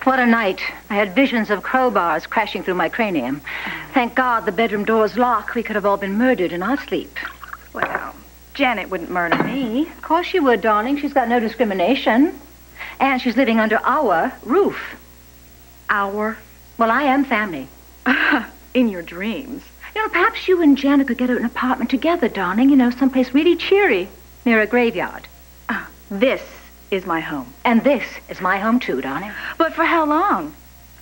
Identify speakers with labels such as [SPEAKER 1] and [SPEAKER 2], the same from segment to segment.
[SPEAKER 1] What a night. I had visions of crowbars crashing through my cranium. Thank God the bedroom door's locked. We could have all been murdered in our sleep.
[SPEAKER 2] Well, Janet wouldn't murder me.
[SPEAKER 1] Of course she would, darling. She's got no discrimination. And she's living under our roof.
[SPEAKER 2] Our?
[SPEAKER 1] Well, I am family.
[SPEAKER 2] In your dreams.
[SPEAKER 1] You know, perhaps you and Janet could get an apartment together, darling. You know, someplace really cheery near a graveyard.
[SPEAKER 2] This is my home.
[SPEAKER 1] And this is my home, too, darling.
[SPEAKER 2] But for how long?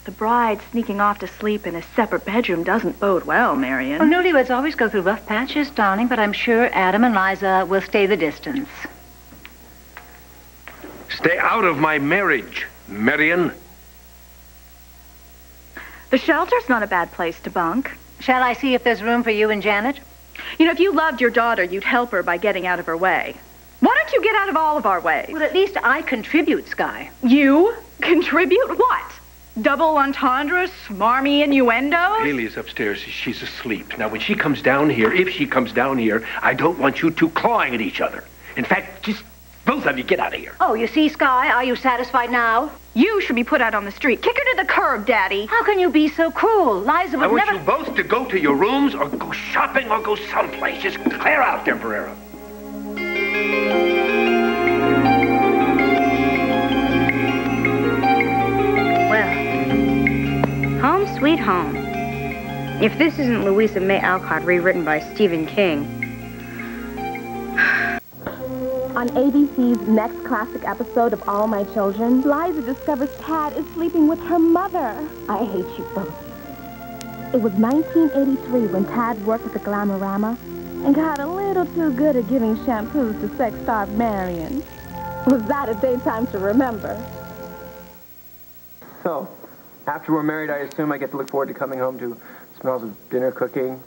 [SPEAKER 2] The bride sneaking off to sleep in a separate bedroom doesn't bode well, Marion.
[SPEAKER 1] Well, newlyweds always go through rough patches, darling, but I'm sure Adam and Liza will stay the distance.
[SPEAKER 3] Stay out of my marriage, Marion.
[SPEAKER 2] The shelter's not a bad place to bunk.
[SPEAKER 1] Shall I see if there's room for you and Janet?
[SPEAKER 2] You know, if you loved your daughter, you'd help her by getting out of her way. Why don't you get out of all of our ways?
[SPEAKER 1] Well, at least I contribute, Sky.
[SPEAKER 2] You? Contribute what? Double entendres, smarmy innuendos?
[SPEAKER 3] Haley's upstairs. She's asleep. Now, when she comes down here, if she comes down here, I don't want you two clawing at each other. In fact, just both of you get out of here.
[SPEAKER 1] Oh, you see, Sky, are you satisfied now?
[SPEAKER 2] You should be put out on the street. Kick her to the curb, Daddy.
[SPEAKER 1] How can you be so cruel? Liza would never...
[SPEAKER 3] I want you both to go to your rooms or go shopping or go someplace. Just clear out, Temporera.
[SPEAKER 4] Home sweet home. If this isn't Louisa May Alcott rewritten by Stephen King.
[SPEAKER 5] On ABC's next classic episode of All My Children, Liza discovers Tad is sleeping with her mother. I hate you both. It was 1983 when Tad worked at the Glamorama and got a little too good at giving shampoos to sex-starved Marion. Was that a daytime to remember?
[SPEAKER 6] So, after we're married, I assume I get to look forward to coming home to smells of dinner cooking,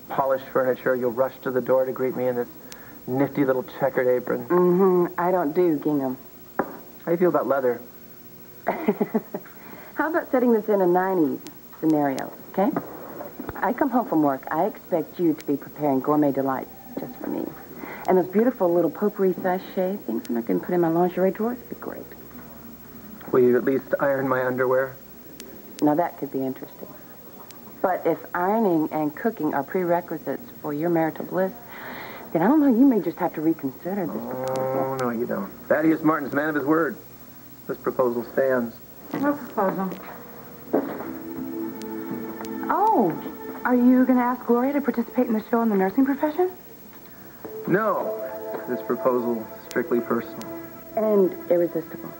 [SPEAKER 6] polished furniture. You'll rush to the door to greet me in this nifty little checkered apron.
[SPEAKER 7] Mm-hmm. I don't do gingham.
[SPEAKER 6] How do you feel about leather?
[SPEAKER 7] How about setting this in a 90s scenario, okay? I come home from work. I expect you to be preparing gourmet delights just for me. And those beautiful little potpourri sachet things that I can put in my lingerie drawers would be great.
[SPEAKER 6] Will you at least iron my underwear?
[SPEAKER 7] Now, that could be interesting. But if ironing and cooking are prerequisites for your marital bliss, then I don't know, you may just have to reconsider this proposal.
[SPEAKER 6] Oh, no, you don't. Thaddeus Martin's a man of his word. This proposal stands.
[SPEAKER 7] What proposal? Oh, are you going to ask Gloria to participate in the show in the nursing profession?
[SPEAKER 6] No. This proposal is strictly personal.
[SPEAKER 7] And irresistible.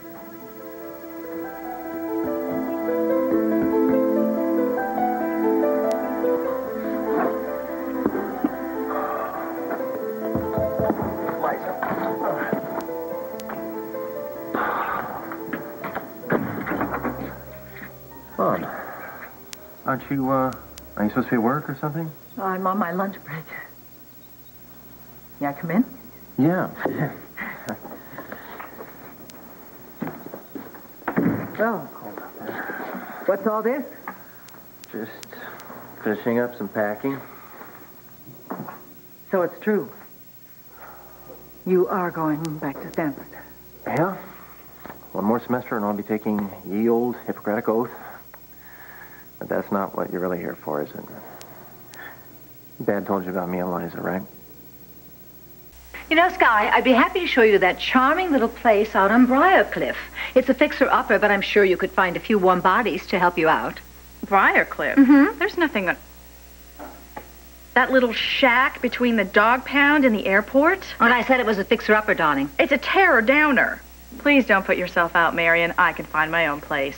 [SPEAKER 6] Mom, are you supposed to be at work or something?
[SPEAKER 8] I'm on my lunch break. May I come in?
[SPEAKER 6] Yeah.
[SPEAKER 8] Well, what's all this?
[SPEAKER 6] Just finishing up some packing.
[SPEAKER 8] So it's true. You are going back to Stanford.
[SPEAKER 6] Yeah. One more semester and I'll be taking ye old Hippocratic oath. But that's not what you're really here for, is it? Dad told you about me and Liza, right?
[SPEAKER 1] You know, Sky, I'd be happy to show you that charming little place out on Briarcliff. It's a fixer-upper, but I'm sure you could find a few warm bodies to help you out.
[SPEAKER 2] Briarcliff?
[SPEAKER 1] Mm-hmm.
[SPEAKER 2] There's nothing... That little shack between the dog pound and the airport?
[SPEAKER 1] When I said it was a fixer-upper, darling.
[SPEAKER 2] It's a terror-downer. Please don't put yourself out, Marion. I can find my own place.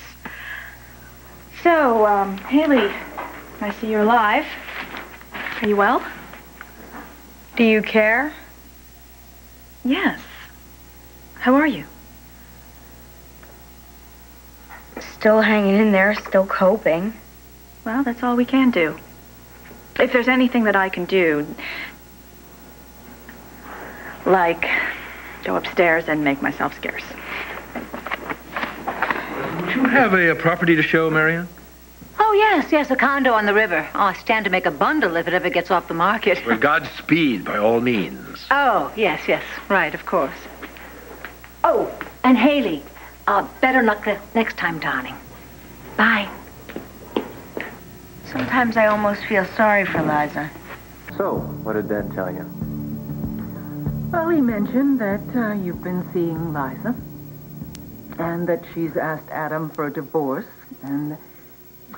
[SPEAKER 2] So, Haley, I see you're alive. Are you well?
[SPEAKER 4] Do you care?
[SPEAKER 2] Yes. How are you?
[SPEAKER 4] Still hanging in there, still coping.
[SPEAKER 2] Well, that's all we can do. If there's anything that I can do, like go upstairs and make myself scarce.
[SPEAKER 3] Do you have a property to show, Marion?
[SPEAKER 1] Oh, yes, a condo on the river. Oh, I stand to make a bundle if it ever gets off the market.
[SPEAKER 3] Well, Godspeed, by all means.
[SPEAKER 1] Oh, yes, right, of course. Oh, and Haley, Better luck next time, darling. Bye.
[SPEAKER 4] Sometimes I almost feel sorry for Liza.
[SPEAKER 6] So, what did Dad tell you?
[SPEAKER 8] Well, he mentioned that you've been seeing Liza, and that she's asked Adam for a divorce, and...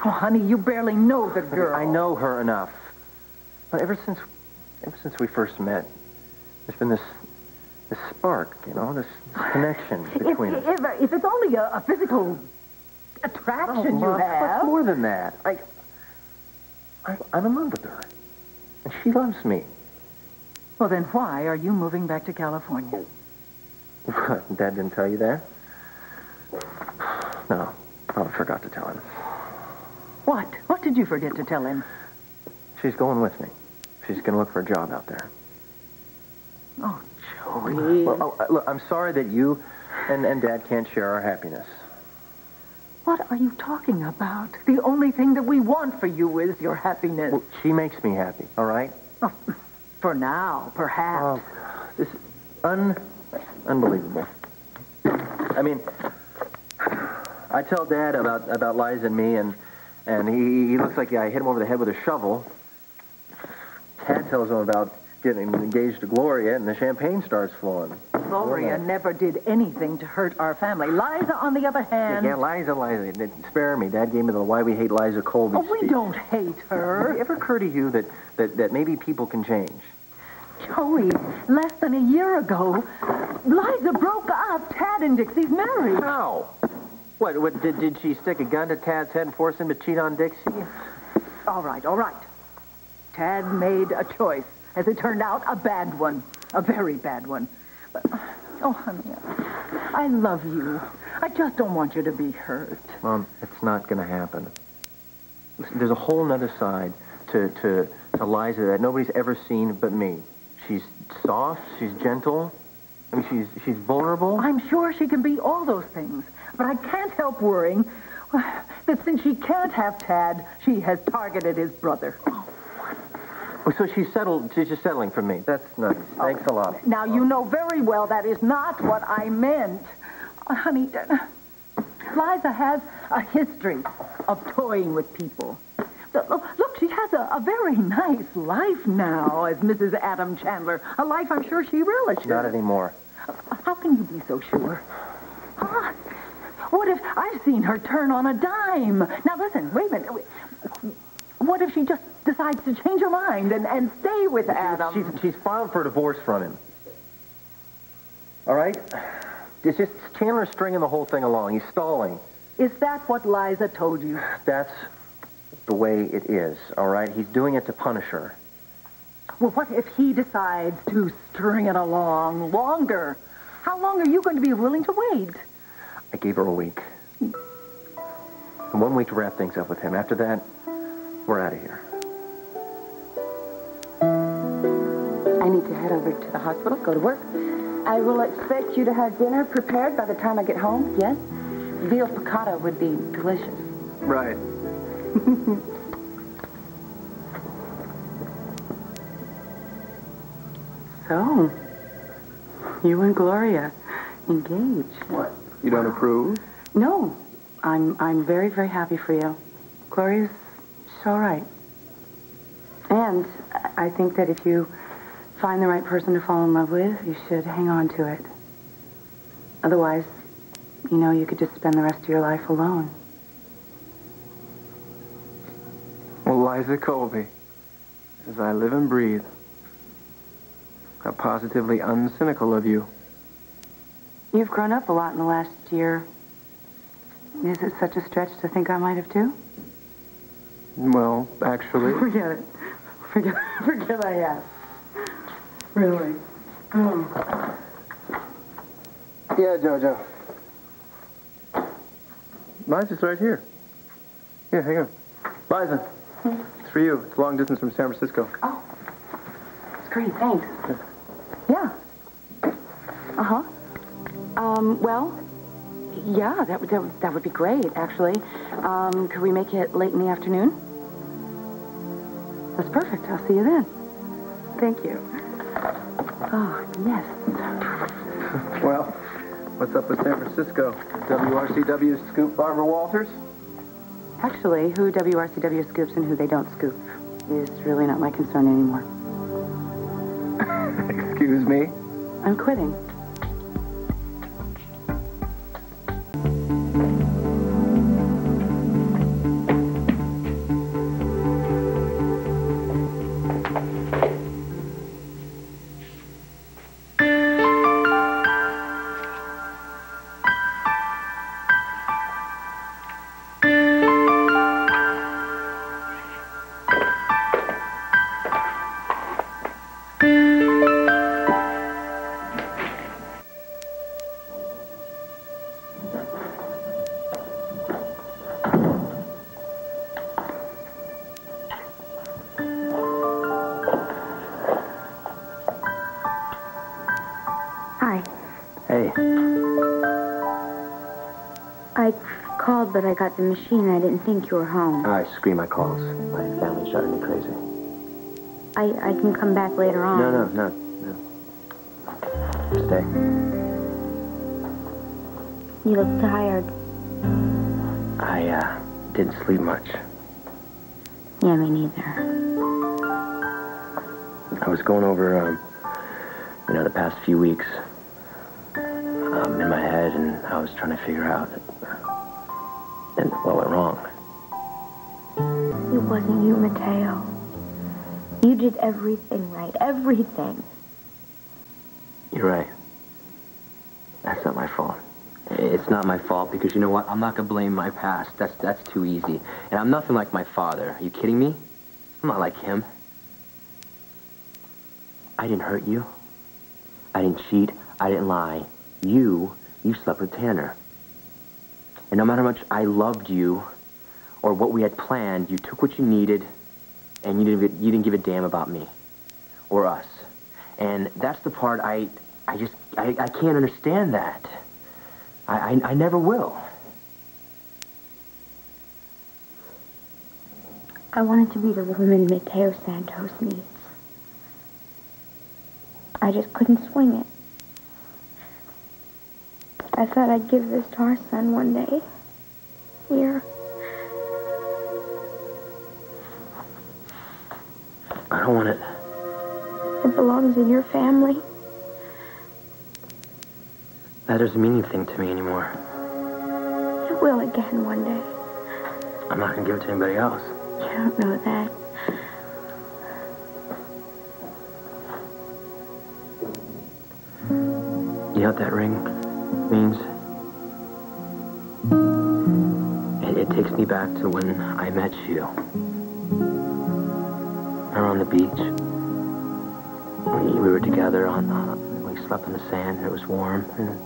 [SPEAKER 8] Oh, honey, you barely know the girl.
[SPEAKER 6] I know her enough. But ever since we first met, there's been this spark, you know, this connection between us.
[SPEAKER 8] If it's only a physical attraction you have...
[SPEAKER 6] What's more than that? I'm in love with her. And she loves me.
[SPEAKER 8] Well, then why are you moving back to California?
[SPEAKER 6] What, Dad didn't tell you that? No, I forgot to tell him.
[SPEAKER 8] What? What did you forget to tell him?
[SPEAKER 6] She's going with me. She's going to look for a job out there.
[SPEAKER 8] Oh, Joey.
[SPEAKER 6] Well, look, I'm sorry that you and Dad can't share our happiness.
[SPEAKER 8] What are you talking about? The only thing that we want for you is your happiness.
[SPEAKER 6] Well, she makes me happy, all right?
[SPEAKER 8] Oh, for now, perhaps.
[SPEAKER 6] Oh, this is unbelievable. I mean, I tell Dad about Liza and me, and he looks like I hit him over the head with a shovel. Dad tells him about getting engaged to Gloria, and the champagne starts flowing.
[SPEAKER 8] Gloria never did anything to hurt our family. Liza, on the other hand...
[SPEAKER 6] Yeah, Liza. Spare me. Dad gave me the why we hate Liza Colby
[SPEAKER 8] we don't hate her.
[SPEAKER 6] Did it ever occur to you that maybe people can change?
[SPEAKER 8] Joey, less than a year ago, Liza broke up. Tad and Dixie's marriage.
[SPEAKER 6] How? What did she stick a gun to Tad's head and force him to cheat on Dixie?
[SPEAKER 8] All right. Tad made a choice. As it turned out, a bad one. A very bad one. But, oh, honey, I love you. I just don't want you to be hurt.
[SPEAKER 6] Mom, it's not going to happen. Listen, there's a whole nother side to Liza that nobody's ever seen but me. She's soft. She's gentle. I mean, she's vulnerable.
[SPEAKER 8] I'm sure she can be all those things. But I can't help worrying that since she can't have Tad, she has targeted his brother.
[SPEAKER 6] So she's just settling for me. That's nice. Thanks a lot.
[SPEAKER 8] Now, you know very well that is not what I meant. Honey, Liza has a history of toying with people. Look, she has a very nice life now as Mrs. Adam Chandler. A life I'm sure she relishes.
[SPEAKER 6] Not anymore.
[SPEAKER 8] How can you be so sure? What if I've seen her turn on a dime? Now, listen, wait a minute. What if she just decides to change her mind and stay with Adam?
[SPEAKER 6] She's filed for divorce from him. All right? It's just Chandler stringing the whole thing along. He's stalling.
[SPEAKER 8] Is that what Liza told you?
[SPEAKER 6] That's the way it is, all right? He's doing it to punish her.
[SPEAKER 8] Well, what if he decides to string it along longer? How long are you going to be willing to wait?
[SPEAKER 6] I gave her a week. 1 week to wrap things up with him. After that, we're out of here.
[SPEAKER 7] I need to head over to the hospital, go to work. I will expect you to have dinner prepared by the time I get home, yes? Veal piccata would be delicious.
[SPEAKER 6] Right.
[SPEAKER 7] So, you and Gloria engaged.
[SPEAKER 6] What? You don't approve?
[SPEAKER 7] No. I'm very, very happy for you. Gloria's all right. And I think that if you find the right person to fall in love with, you should hang on to it. Otherwise, you know, you could just spend the rest of your life alone.
[SPEAKER 6] Well, Liza Colby, as I live and breathe, how positively uncynical of you.
[SPEAKER 7] You've grown up a lot in the last year. Is it such a stretch to think I might have too?
[SPEAKER 6] Well, actually...
[SPEAKER 8] Forget it. Forget I asked. Really? Oh.
[SPEAKER 6] Yeah, Jojo. Liza's right here. Here, hang on. Liza, it's for you. It's long distance from San Francisco.
[SPEAKER 7] Oh. It's great, thanks.
[SPEAKER 8] Yeah.
[SPEAKER 7] Uh-huh. Well, yeah, that would be great, actually. Could we make it late in the afternoon? That's perfect. I'll see you then. Thank you. Oh, yes.
[SPEAKER 6] Well, What's up with San Francisco? WRCW scoop Barbara Walters?
[SPEAKER 7] Actually, who WRCW scoops and who they don't scoop is really not my concern anymore.
[SPEAKER 6] Excuse me?
[SPEAKER 7] I'm quitting.
[SPEAKER 4] Hi.
[SPEAKER 6] Hey.
[SPEAKER 4] I called, but I got the machine. I didn't think you were home.
[SPEAKER 6] I screen my calls. My family's driving me crazy.
[SPEAKER 4] I can come back later on.
[SPEAKER 6] No. Stay.
[SPEAKER 4] You look tired.
[SPEAKER 6] I didn't sleep much.
[SPEAKER 4] Yeah, me neither.
[SPEAKER 6] I was going over, the past few weeks in my head, and I was trying to figure out and what went wrong.
[SPEAKER 4] It wasn't you, Mateo. You did everything right. Everything.
[SPEAKER 6] You're right. That's not my fault. It's not my fault because you know what? I'm not gonna blame my past. That's too easy. And I'm nothing like my father. Are you kidding me? I'm not like him. I didn't hurt you. I didn't cheat. I didn't lie. You slept with Tanner. And no matter how much I loved you or what we had planned, you took what you needed and you didn't give a damn about me or us. And that's the part I can't understand that. I never will.
[SPEAKER 4] I wanted to be the woman Mateo Santos needs. I just couldn't swing it. I thought I'd give this to our son one day. Here.
[SPEAKER 6] I don't want it.
[SPEAKER 4] It belongs in your family.
[SPEAKER 6] That doesn't mean anything to me anymore.
[SPEAKER 4] It will again one day.
[SPEAKER 6] I'm not gonna give it to anybody else.
[SPEAKER 4] You don't know that.
[SPEAKER 6] You know what that ring means? It takes me back to when I met you. Or on the beach. We were together we slept on the sand and it was warm. And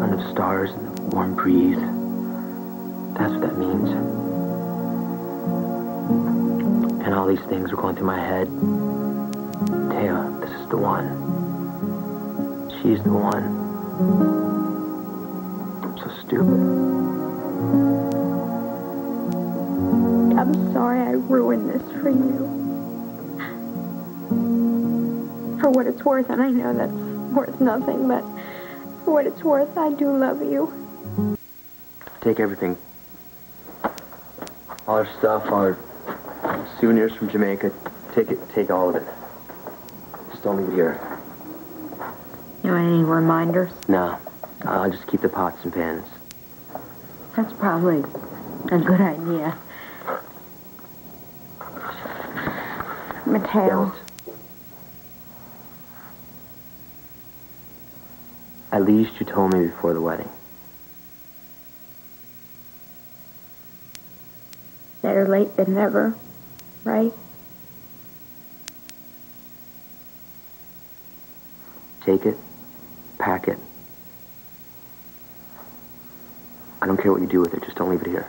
[SPEAKER 6] under the stars and the warm breeze. That's what that means. And all these things were going through my head. Taya, this is the one. She's the one. I'm so stupid.
[SPEAKER 4] I'm sorry I ruined this for you. For what it's worth, and I know that's worth nothing, but for what it's worth, I do love you.
[SPEAKER 6] Take everything. All our stuff, our souvenirs from Jamaica. Take all of it. Just don't leave it here.
[SPEAKER 4] You want any reminders?
[SPEAKER 6] No. I'll just keep the pots and pans.
[SPEAKER 4] That's probably a good idea. Mateo.
[SPEAKER 6] At least you told me before the wedding.
[SPEAKER 4] Better late than never, right?
[SPEAKER 6] Take it. Pack it. I don't care what you do with it. Just don't leave it here.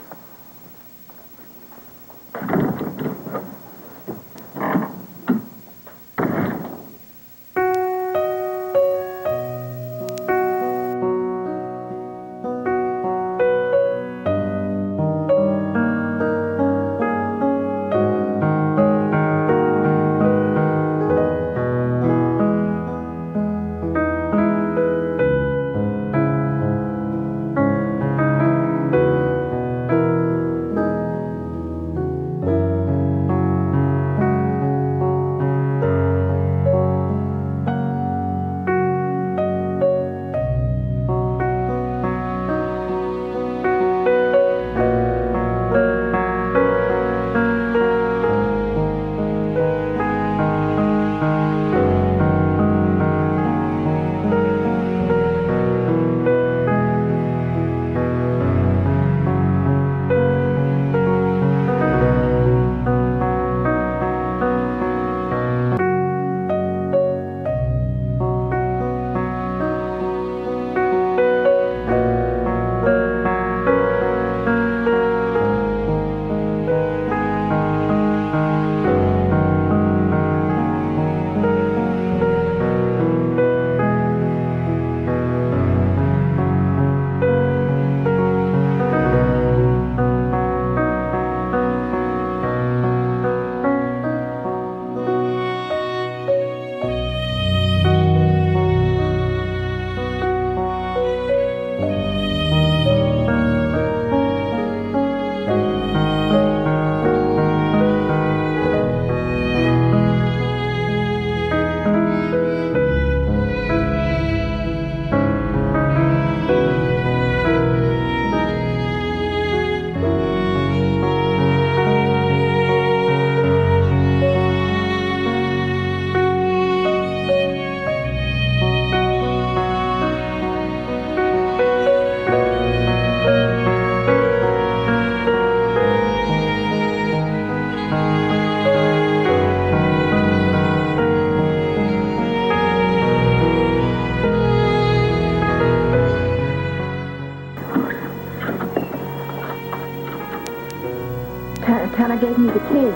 [SPEAKER 4] me the key.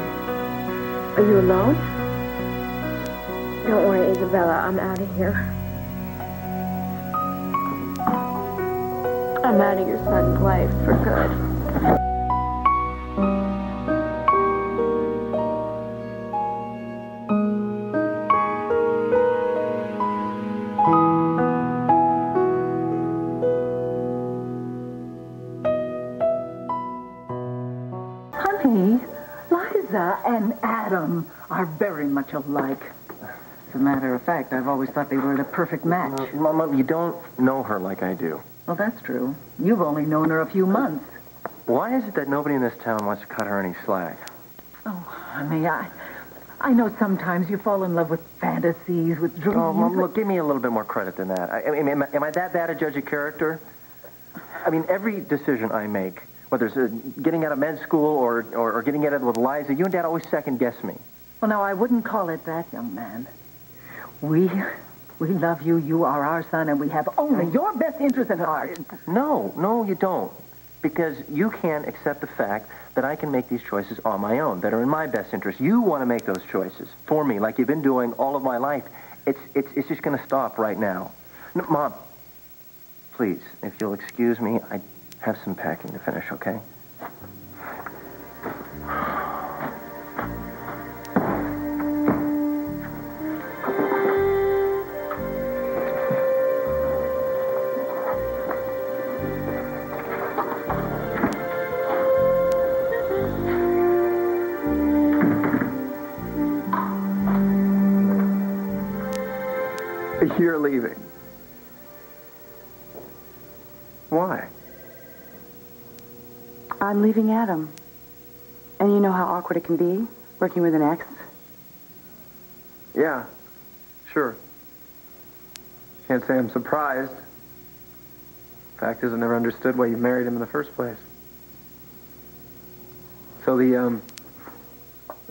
[SPEAKER 4] Are you alone? Don't worry, Isabella. I'm out of here. I'm out of your son's life for good.
[SPEAKER 8] Honey, Liza and Adam are very much alike. As a matter of fact, I've always thought they were the perfect match.
[SPEAKER 6] Mama, you don't know her like I do.
[SPEAKER 8] Well, that's true. You've only known her a few months.
[SPEAKER 6] Why is it that nobody in this town wants to cut her any slack?
[SPEAKER 8] Oh, honey, I know sometimes you fall in love with fantasies, with dreams.
[SPEAKER 6] Oh, Mom, look, give me a little bit more credit than that. I mean, am I that bad a judge of character? I mean, every decision I make, whether it's getting out of med school or getting out of it with Liza, you and Dad always second-guess me.
[SPEAKER 8] Well, now, I wouldn't call it that, young man. We love you. You are our son, and we have only your best interest at heart.
[SPEAKER 6] No, you don't. Because you can't accept the fact that I can make these choices on my own, that are in my best interest. You want to make those choices for me, like you've been doing all of my life. It's just going to stop right now. No, Mom, please, if you'll excuse me, I have some packing to finish, okay?
[SPEAKER 9] You're leaving. Why?
[SPEAKER 7] I'm leaving Adam. And you know how awkward it can be, working with an ex?
[SPEAKER 9] Yeah, sure. Can't say I'm surprised. Fact is, I never understood why you married him in the first place. So the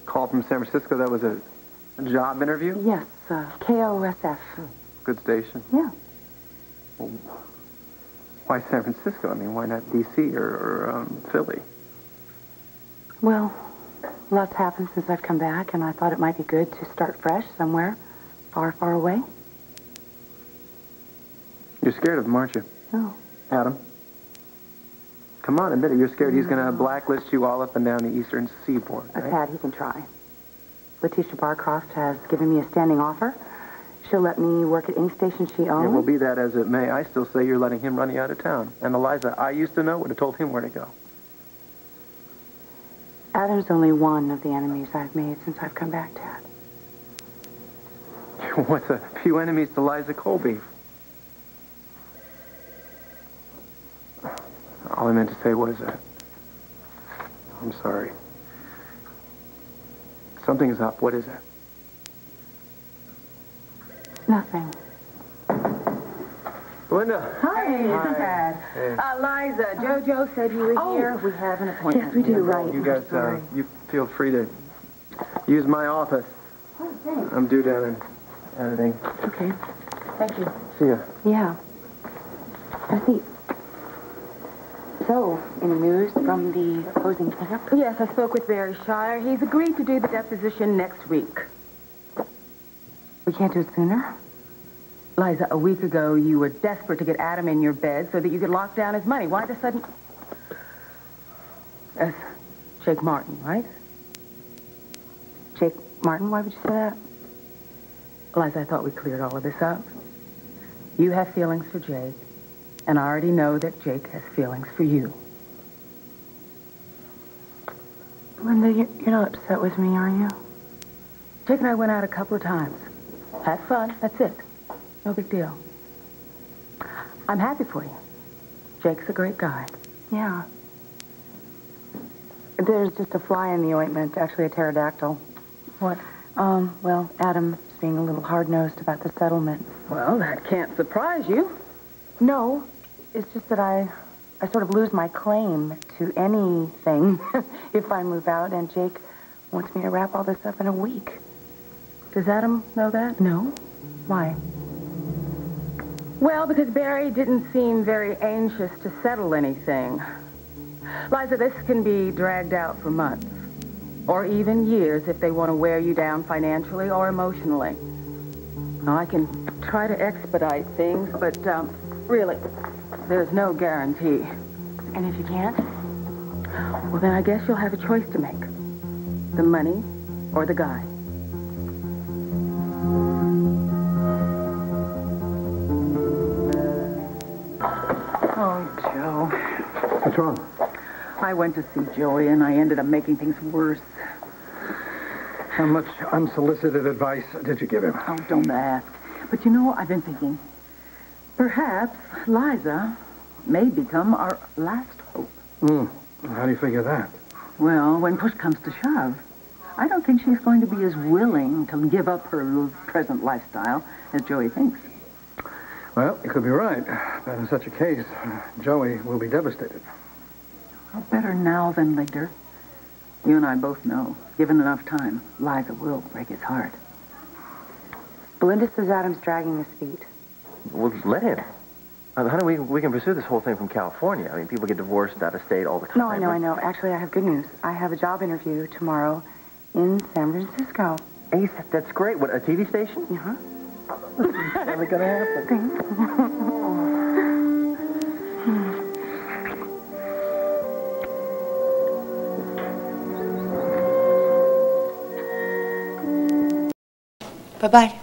[SPEAKER 9] call from San Francisco, that was a job interview?
[SPEAKER 7] Yes, KOSF.
[SPEAKER 9] Good station.
[SPEAKER 7] Yeah.
[SPEAKER 9] Well, why San Francisco? I mean, why not D.C. or Philly?
[SPEAKER 7] Well, lots happened since I've come back, and I thought it might be good to start fresh somewhere far, far away.
[SPEAKER 9] You're scared of him, aren't you?
[SPEAKER 7] No.
[SPEAKER 9] Adam? Come on, admit it. You're scared he's going to blacklist you all up and down the eastern seaboard, right?
[SPEAKER 7] Tad, he can try. Letitia Barcroft has given me a standing offer. She'll let me work at any station she owns.
[SPEAKER 9] Yeah, well, be that as it may, I still say you're letting him run you out of town. And Liza I used to know would have told him where to go.
[SPEAKER 7] Adam's only one of the enemies I've made since I've come back, Tad.
[SPEAKER 9] What's a few enemies to Liza Colby? All I meant to say was, I'm sorry. Something's up. What is it?
[SPEAKER 7] Nothing.
[SPEAKER 9] Linda.
[SPEAKER 8] Hi, isn't that?
[SPEAKER 9] Hey.
[SPEAKER 8] Liza, JoJo said you were here. We have an appointment.
[SPEAKER 7] Yes, we do, right.
[SPEAKER 9] You guys, you feel free to use my office.
[SPEAKER 7] Oh, thanks.
[SPEAKER 9] I'm due down in editing.
[SPEAKER 7] Okay. Thank you.
[SPEAKER 9] See ya.
[SPEAKER 7] Yeah. Have a seat. So, any news from the opposing camp?
[SPEAKER 2] Yes, I spoke with Barry Shire. He's agreed to do the deposition next week.
[SPEAKER 7] We can't do it sooner?
[SPEAKER 2] Liza, a week ago, you were desperate to get Adam in your bed so that you could lock down his money. Why the sudden... Jake Martin, right?
[SPEAKER 7] Jake Martin, why would you say that?
[SPEAKER 2] Liza, I thought we cleared all of this up. You have feelings for Jake, and I already know that Jake has feelings for you.
[SPEAKER 7] Linda, you're not upset with me, are you?
[SPEAKER 2] Jake and I went out a couple of times. Had fun, that's it. No big deal. I'm happy for you. Jake's a great guy.
[SPEAKER 7] Yeah. There's just a fly in the ointment, actually a pterodactyl.
[SPEAKER 2] What?
[SPEAKER 7] Well, Adam's being a little hard-nosed about the settlement.
[SPEAKER 2] Well, that can't surprise you.
[SPEAKER 7] No, it's just that I sort of lose my claim to anything if I move out, and Jake wants me to wrap all this up in a week.
[SPEAKER 2] Does Adam know that?
[SPEAKER 7] No? Why?
[SPEAKER 2] Well, because Barry didn't seem very anxious to settle anything. Liza, this can be dragged out for months.
[SPEAKER 7] or even years if they want to wear you down financially or emotionally. Now, I can try to expedite things, but really, there's no guarantee.
[SPEAKER 5] And if you can't?
[SPEAKER 7] Well, then I guess you'll have a choice to make. The money or the guy. Oh, Joe.
[SPEAKER 10] What's wrong?
[SPEAKER 8] I went to see Joey, and I ended up making things worse.
[SPEAKER 10] How much unsolicited advice did you give him?
[SPEAKER 8] Oh, don't ask. But you know, I've been thinking, perhaps Liza may become our last hope.
[SPEAKER 10] How do you figure that?
[SPEAKER 8] Well, when push comes to shove, I don't think she's going to be as willing to give up her present lifestyle as Joey thinks.
[SPEAKER 10] Well, you could be right. But in such a case, Joey will be devastated.
[SPEAKER 8] Well, better now than later. You and I both know, given enough time, Liza will break his heart.
[SPEAKER 5] Belinda says Adam's dragging his feet.
[SPEAKER 6] Well, let him. Honey, we can pursue this whole thing from California. I mean, people get divorced out of state all the time.
[SPEAKER 5] No, I know. Actually, I have good news. I have a job interview tomorrow in San Francisco.
[SPEAKER 6] Ace, that's great. What, a TV station?
[SPEAKER 5] Uh-huh.
[SPEAKER 6] It's never gonna happen.
[SPEAKER 11] Bye-bye.